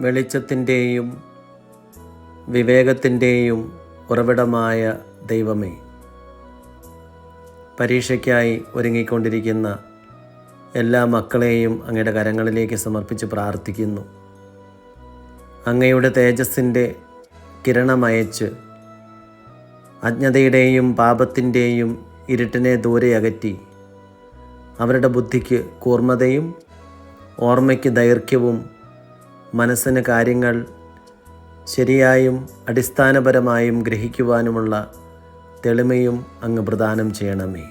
വെളിച്ചത്തിൻ്റെയും വിവേകത്തിൻ്റെയും ഉറവിടമായ ദൈവമേ, പരീക്ഷയ്ക്കായി ഒരുങ്ങിക്കൊണ്ടിരിക്കുന്ന എല്ലാ മക്കളെയും അങ്ങയുടെ കരങ്ങളിലേക്ക് സമർപ്പിച്ച് പ്രാർത്ഥിക്കുന്നു. അങ്ങയുടെ തേജസ്സിൻ്റെ കിരണമയച്ച് അജ്ഞതയുടെയും പാപത്തിൻ്റെയും ഇരുട്ടിനെ ദൂരെ അകറ്റി അവരുടെ ബുദ്ധിക്ക് കൂർമ്മതയും ഓർമ്മയ്ക്ക് ദൈർഘ്യവും മനസ്സിന് കാര്യങ്ങൾ ശരിയായും അടിസ്ഥാനപരമായും ഗ്രഹിക്കുവാനുമുള്ള തെളിമയും അങ്ങ് പ്രദാനം ചെയ്യണമേ.